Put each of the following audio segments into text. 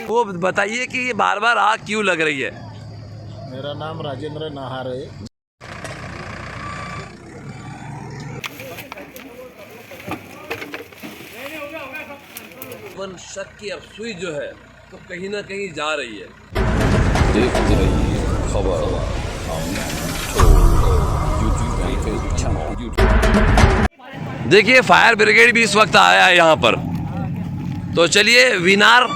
वो बताइए कि ये बार बार आग क्यों लग रही है। मेरा नाम राजेंद्र नाहर है। शक की अब सुई जो है तो कहीं ना कहीं जा रही है। देखते रहिए खबर। देखिए फायर ब्रिगेड भी इस वक्त आया है यहाँ पर। तो चलिए विनार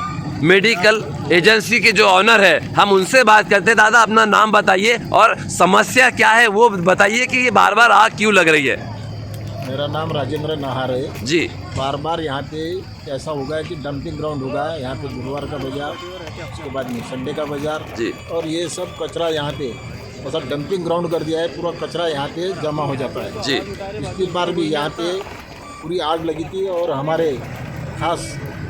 मेडिकल एजेंसी के जो ऑनर है हम उनसे बात करते हैं। दादा अपना नाम बताइए और समस्या क्या है वो बताइए कि ये बार बार आग क्यों लग रही है। मेरा नाम राजेंद्र नाहर है जी। बार बार यहाँ पे ऐसा होगा है कि डंपिंग ग्राउंड होगा यहाँ पे गुरुवार का बाजार, उसके बाद में संडे का बाजार जी। और ये सब कचरा यहाँ पे ऐसा डंपिंग ग्राउंड कर दिया है। पूरा कचरा यहाँ पे जमा हो जाता है जी। पिछली बार भी यहाँ पे पूरी आग लगी थी और हमारे खास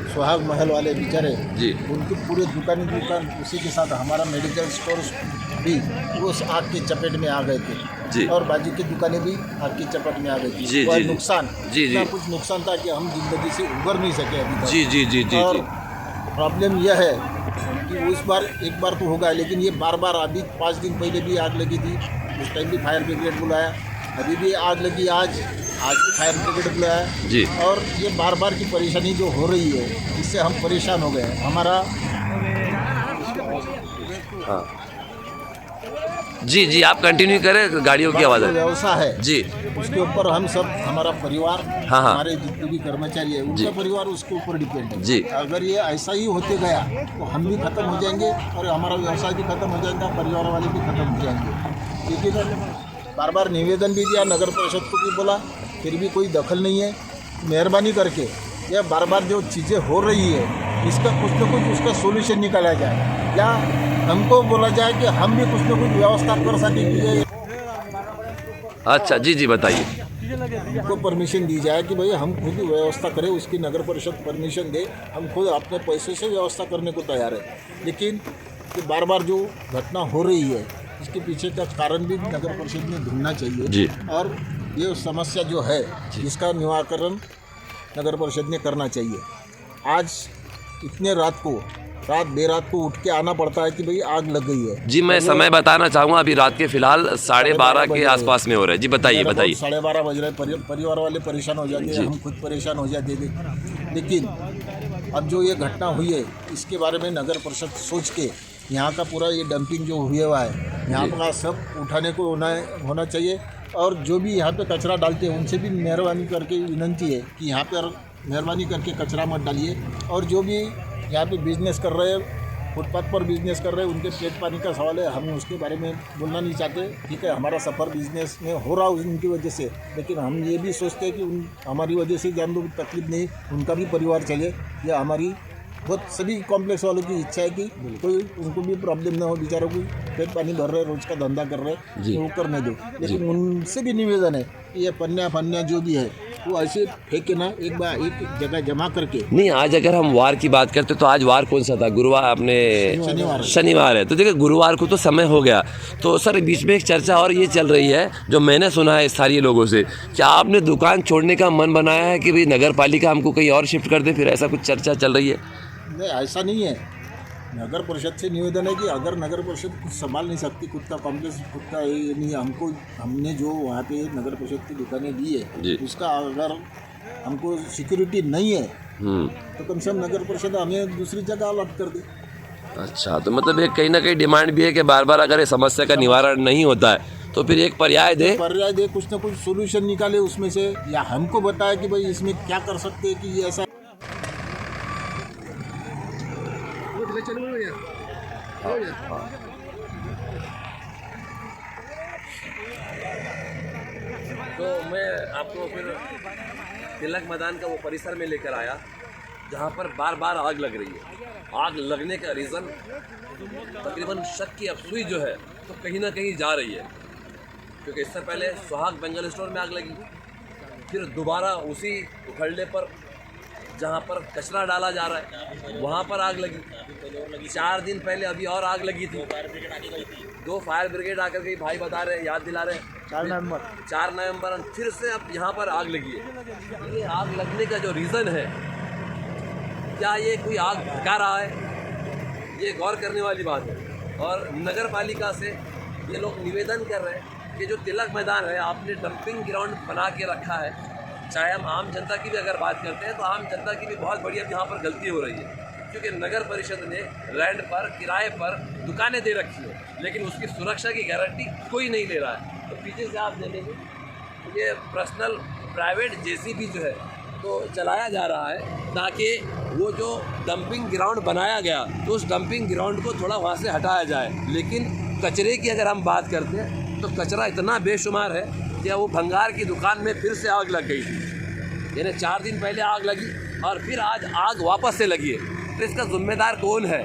सुहाग महल वाले बेचारे जी उनकी पूरे दुकान उसी के साथ हमारा मेडिकल स्टोर भी उस आग की चपेट में आ गए थे जी। और बाजू की दुकानें भी आग की चपेट में आ गई थी। जी और जी नुकसान जी जी कुछ नुकसान था कि हम जिंदगी से उबर नहीं सके अभी तक। जी जी जी जी और जी प्रॉब्लम यह है कि उस बार एक बार तो होगा लेकिन ये बार बार अभी 5 दिन पहले भी आग लगी थी, उस टाइम भी फायर ब्रिगेड बुलाया, अभी भी आग लगी आज भी फायर ब्रिगेड बुलाया जी। और ये बार बार की परेशानी जो हो रही है इससे हम परेशान हो गए। हमारा हाँ जी जी आप कंटिन्यू करें, गाड़ियों की आवाज़ है व्यवसाय है जी। उसके ऊपर हम सब हमारा परिवार हाँ। हमारे जितने भी कर्मचारी है उनका परिवार उसके ऊपर डिपेंड है जी। अगर ये ऐसा ही होते गया तो हम भी खत्म हो जाएंगे और हमारा व्यवसाय भी खत्म हो जाएगा, परिवार वाले भी खत्म हो जाएंगे। लेकिन बार बार निवेदन भी दिया, नगर परिषद को भी बोला, फिर भी कोई दखल नहीं है। मेहरबानी करके यह बार बार जो चीज़ें हो रही है इसका कुछ न कुछ उसका सोल्यूशन निकाला जाए या हमको बोला जाए कि हम भी कुछ न कुछ व्यवस्था कर सकें। अच्छा जी जी बताइए। हमको परमिशन दी जाए कि भाई हम खुद व्यवस्था करें, उसकी नगर परिषद परमिशन दे, हम खुद अपने पैसे से व्यवस्था करने को तैयार है। लेकिन ये बार बार जो घटना हो रही है इसके पीछे का कारण भी नगर परिषद में ढूंढना चाहिए जी। और ये समस्या जो है इसका निराकरण नगर परिषद ने करना चाहिए। आज इतने रात देर रात को उठ के आना पड़ता है कि भाई आग लग गई है। जी मैं समय बताना चाहूँगा, अभी रात के फिलहाल 12:30 के आसपास में हो रहा है। जी बताइए बताइए। 12:30 बज रहे, परिवार वाले परेशान हो जाते हैं, हम खुद परेशान हो जाते थे। लेकिन अब जो ये घटना हुई है इसके बारे में नगर परिषद सोच के यहाँ का पूरा ये डंपिंग जो हुआ है यहाँ का सब उठाने को होना चाहिए और जो भी यहाँ पे कचरा डालते हैं उनसे भी मेहरबानी करके विनंती है कि यहाँ पर मेहरबानी करके कचरा मत डालिए और जो भी यहाँ पे बिजनेस कर रहे हैं, फुटपाथ पर बिजनेस कर रहे हैं, उनके पेट पानी का सवाल है, हम उसके बारे में बोलना नहीं चाहते। ठीक है, हमारा सफ़र बिजनेस में हो रहा है उनकी वजह से, लेकिन हम ये भी सोचते हैं कि हमारी वजह से जान दो तकलीफ नहीं, उनका भी परिवार चले। यह हमारी बहुत सभी कॉम्प्लेक्स वालों की इच्छा है कि कोई उनको भी प्रॉब्लम ना हो, बेचारों को पेट पानी भर रहे, रोज का धंधा कर रहे, तो वो करने दो। लेकिन उनसे भी निवेदन है कि ये पन्ना जो भी है वो ऐसे फेंके ना, एक बार एक जगह जमा करके। नहीं, आज अगर हम वार की बात करते तो आज वार कौन सा था? गुरुवार, अपने शनिवार है। तो देखिए गुरुवार को तो समय हो गया। तो सर बीच में एक चर्चा और ये चल रही है जो मैंने सुना है स्थानीय लोगों से, क्या आपने दुकान छोड़ने का मन बनाया है कि भाई नगर पालिका हमको कहीं और शिफ्ट कर दे? फिर ऐसा कुछ चर्चा चल रही है? नहीं, ऐसा नहीं है। नगर परिषद से निवेदन है कि अगर नगर परिषद कुछ संभाल नहीं सकती, खुद का कॉम्प्लेक्स खुद का ये नहीं, हमने जो वहाँ पे नगर परिषद की दुकानें दी है उसका अगर हमको सिक्योरिटी नहीं है तो कम से कम नगर परिषद हमें दूसरी जगह अलॉट कर दे। अच्छा, तो मतलब एक कहीं ना कहीं डिमांड भी है कि बार बार अगर ये समस्या का निवारण नहीं होता है तो फिर एक पर्याय दे, कुछ ना कुछ सोल्यूशन निकाले उसमें से, या हमको बताए कि भाई इसमें क्या कर सकते हैं कि ये ऐसा। तो मैं आपको फिर तिलक मैदान का वो परिसर में लेकर आया जहाँ पर बार बार आग लग रही है। आग लगने का रीज़न तकरीबन शक की अब सुई जो है तो कहीं ना कहीं जा रही है, क्योंकि इससे पहले सुहाग बेंगल स्टोर में आग लगी, फिर दोबारा उसी उखड़ने पर जहाँ पर कचरा डाला जा रहा है वहाँ पर आग लगी। 4 दिन पहले अभी और आग लगी थी, 2 फायर ब्रिगेड आकर के भाई बता रहे हैं, याद दिला रहे हैं 4 नवंबर फिर से अब यहाँ पर आग लगी है। ये आग लगने का जो रीज़न है क्या ये कोई आग भड़का रहा है? ये गौर करने वाली बात है। और नगर पालिका से ये लोग निवेदन कर रहे हैं कि जो तिलक मैदान है आपने डंपिंग ग्राउंड बना के रखा है। चाहे हम आम जनता की भी अगर बात करते हैं तो आम जनता की भी बहुत बड़ी अब यहाँ पर गलती हो रही है, क्योंकि नगर परिषद ने रेंट पर, किराए पर दुकानें दे रखी है, लेकिन उसकी सुरक्षा की गारंटी कोई नहीं ले रहा है। तो पीछे से आप देखेंगे ये पर्सनल प्राइवेट जेसीबी जो है तो चलाया जा रहा है ताकि वो जो डंपिंग ग्राउंड बनाया गया तो उस डंपिंग ग्राउंड को थोड़ा वहाँ से हटाया जाए। लेकिन कचरे की अगर हम बात करते हैं तो कचरा इतना बेशुमार है कि वो भंगार की दुकान में फिर से आग लग गई थी। यानी 4 दिन पहले आग लगी और फिर आज आग वापस से लगी है। तो इसका जिम्मेदार कौन है?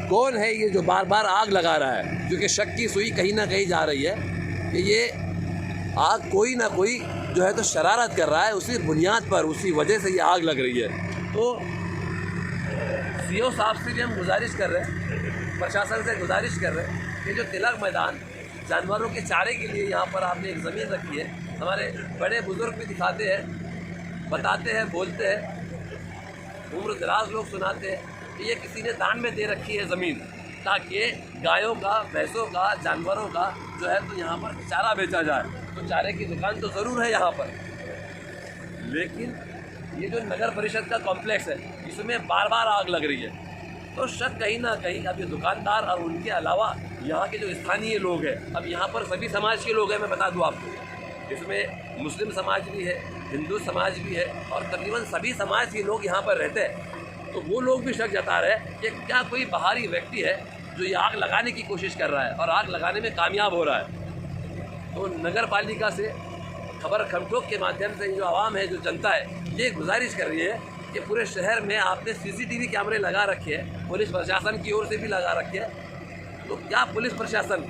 कौन है ये जो बार बार आग लगा रहा है? क्योंकि शक की सुई कहीं ना कहीं जा रही है कि ये आग कोई ना कोई जो है तो शरारत कर रहा है, उसी बुनियाद पर, उसी वजह से ये आग लग रही है। तो सीओ साहब से भी हम गुजारिश कर रहे हैं, प्रशासन से गुजारिश कर रहे हैं कि जो तिलक मैदान जानवरों के चारे के लिए यहाँ पर आपने एक ज़मीन रखी है, हमारे बड़े बुजुर्ग भी दिखाते हैं, बताते हैं, बोलते हैं, उम्र दराज लोग सुनाते हैं कि ये किसी ने दान में दे रखी है ज़मीन, ताकि गायों का, भैंसों का, जानवरों का जो है तो यहाँ पर चारा बेचा जाए। तो चारे की दुकान तो ज़रूर है यहाँ पर, लेकिन ये जो नगर परिषद का कॉम्प्लेक्स है इसमें बार बार आग लग रही है। तो शक कहीं ना कहीं अब ये दुकानदार और उनके अलावा यहाँ के जो स्थानीय लोग हैं, अब यहाँ पर सभी समाज के लोग हैं, मैं बता दूँ आपको, इसमें मुस्लिम समाज भी है, हिंदू समाज भी है और तकरीबन सभी समाज के लोग यहाँ पर रहते हैं। तो वो लोग भी शक जता रहे हैं कि क्या कोई बाहरी व्यक्ति है जो ये आग लगाने की कोशिश कर रहा है और आग लगाने में कामयाब हो रहा है। तो नगर पालिका से खबर खमठोक के माध्यम से जो आवाम है, जो जनता है, ये गुजारिश कर रही है कि पूरे शहर में आपने सीसीटीवी कैमरे लगा रखे हैं, पुलिस प्रशासन की ओर से भी लगा रखे हैं। तो क्या पुलिस प्रशासन,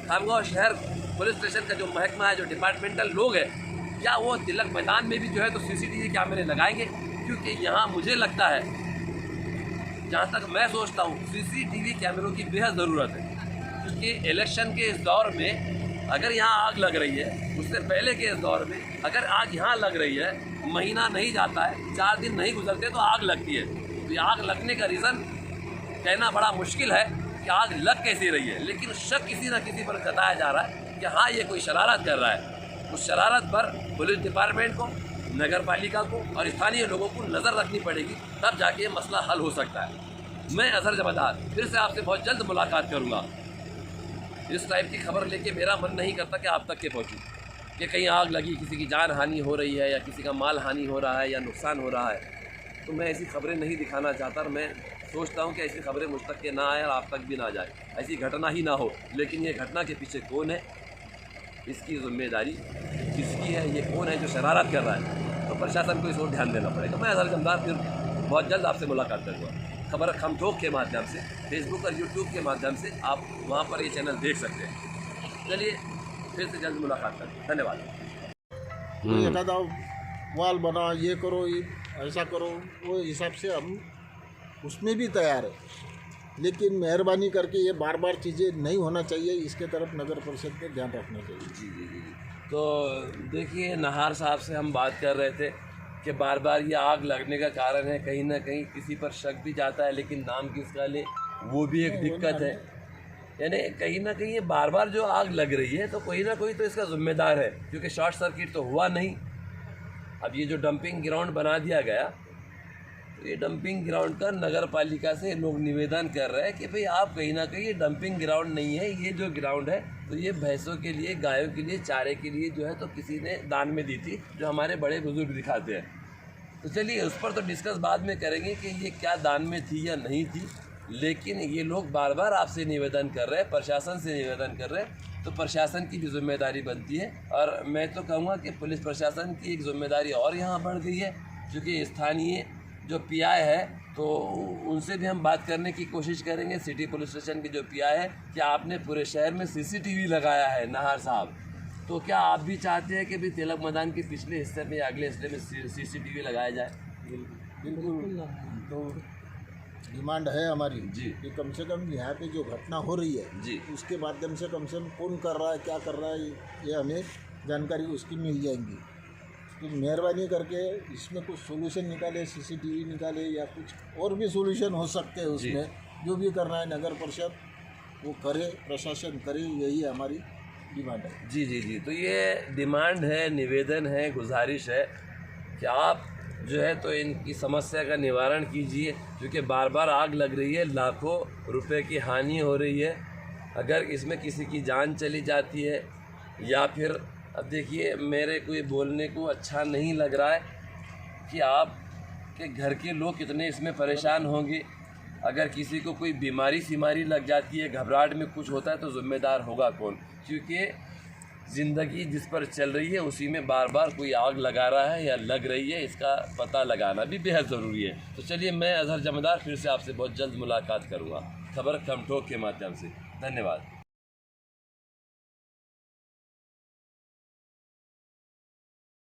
खामगांव शहर पुलिस स्टेशन का जो महकमा है, जो डिपार्टमेंटल लोग हैं, क्या वो तिलक मैदान में भी जो है तो सीसीटीवी कैमरे लगाएंगे? क्योंकि यहाँ मुझे लगता है, जहाँ तक मैं सोचता हूँ, सीसीटीवी कैमरों की बेहद ज़रूरत है। क्योंकि इलेक्शन के इस दौर में अगर यहाँ आग लग रही है, उससे पहले के इस दौर में अगर आग यहाँ लग रही है, महीना नहीं जाता है, 4 दिन नहीं गुजरते तो आग लगती है। तो ये आग लगने का रीज़न कहना बड़ा मुश्किल है कि आग लग कैसे रही है, लेकिन शक किसी न किसी पर जताया जा रहा है कि हाँ ये कोई शरारत कर रहा है। उस शरारत पर पुलिस डिपार्टमेंट को, नगर पालिका को और स्थानीय लोगों को नज़र रखनी पड़ेगी, तब जाके ये मसला हल हो सकता है। मैं अजहर जमादार फिर से आपसे बहुत जल्द मुलाकात करूँगा। इस टाइप की खबर लेके मेरा मन नहीं करता कि आप तक के पहुँचूँ कि कहीं आग लगी, किसी की जान हानि हो रही है या किसी का माल हानि हो रहा है या नुकसान हो रहा है। तो मैं ऐसी खबरें नहीं दिखाना चाहता और मैं सोचता हूँ कि ऐसी खबरें मुझ तक के ना आए और आप तक भी ना जाए, ऐसी घटना ही ना हो। लेकिन ये घटना के पीछे कौन है, इसकी जिम्मेदारी किसकी है, ये कौन है जो शरारत कर रहा है, तो प्रशासन को इस ओर ध्यान देना पड़ेगा। मैं अजहर जमादार फिर बहुत जल्द आपसे मुलाकात करूँगा। खबर खमठोक के माध्यम से, फेसबुक और यूट्यूब के माध्यम से आप वहाँ पर ये चैनल देख सकते हैं। चलिए फिर से जल्द मुलाकात करें। धन्यवाद। एखादा वाल बना, ये करो, ये ऐसा करो, वो हिसाब से हम उसमें भी तैयार है, लेकिन मेहरबानी करके ये बार बार चीज़ें नहीं होना चाहिए, इसके तरफ नगर परिषद को ध्यान रखना चाहिए। जी जी जी। तो देखिए, नहार साहब से हम बात कर रहे थे कि बार बार ये आग लगने का कारण है, कहीं ना कहीं किसी पर शक भी जाता है, लेकिन नाम किसका ले वो भी एक दिक्कत है। यानी कहीं ना कहीं ये बार बार जो आग लग रही है तो कोई ना कोई तो इसका जिम्मेदार है, क्योंकि शॉर्ट सर्किट तो हुआ नहीं। अब ये जो डंपिंग ग्राउंड बना दिया गया, तो ये डंपिंग ग्राउंड का नगर पालिका से लोग निवेदन कर रहे हैं कि भाई आप कहीं ना कहीं ये डंपिंग ग्राउंड नहीं है, ये जो ग्राउंड है तो ये भैंसों के लिए, गायों के लिए, चारे के लिए जो है तो किसी ने दान में दी थी, जो हमारे बड़े बुजुर्ग दिखाते हैं। तो चलिए उस पर तो डिस्कस बाद में करेंगे कि ये क्या दान में थी या नहीं थी, लेकिन ये लोग बार बार आपसे निवेदन कर रहे हैं, प्रशासन से निवेदन कर रहे हैं, तो प्रशासन की भी जिम्मेदारी बनती है। और मैं तो कहूँगा कि पुलिस प्रशासन की एक जिम्मेदारी और यहाँ बढ़ गई है, क्योंकि स्थानीय जो पीआई है तो उनसे भी हम बात करने की कोशिश करेंगे। सिटी पुलिस स्टेशन के जो पीआई है कि आपने पूरे शहर में सीसीटीवी लगाया है नहार साहब, तो क्या आप भी चाहते हैं कि भी तिलक मैदान के पिछले हिस्से में या अगले हिस्से में सीसीटीवी लगाया जाए? बिल्कुल। तो डिमांड है हमारी जी कि कम से कम यहाँ पे जो घटना हो रही है जी, उसके माध्यम से कम कौन कर रहा है, क्या कर रहा है, ये हमें जानकारी उसकी मिल जाएंगी। तो मेहरबानी करके इसमें कुछ सोल्यूशन निकाले, सीसीटीवी निकाले या कुछ और भी सोल्यूशन हो सकते हैं उसमें। जो भी करना है नगर परिषद वो करे, प्रशासन करे, यही हमारी डिमांड है। जी जी जी, तो ये डिमांड है, निवेदन है, गुजारिश है कि आप जो है तो इनकी समस्या का निवारण कीजिए, क्योंकि बार बार आग लग रही है, लाखों रुपए की हानि हो रही है। अगर इसमें किसी की जान चली जाती है या फिर अब देखिए, मेरे को ये बोलने को अच्छा नहीं लग रहा है कि आप के घर के लोग कितने इसमें परेशान होंगे। अगर किसी को कोई बीमारी लग जाती है, घबराहट में कुछ होता है, तो ज़िम्मेदार होगा कौन? क्योंकि ज़िंदगी जिस पर चल रही है उसी में बार बार कोई आग लगा रहा है या लग रही है, इसका पता लगाना भी बेहद ज़रूरी है। तो चलिए, मैं अजहर जमदार फिर से आपसे बहुत जल्द मुलाकात करूँगा खबर कम ठोक के माध्यम से। धन्यवाद।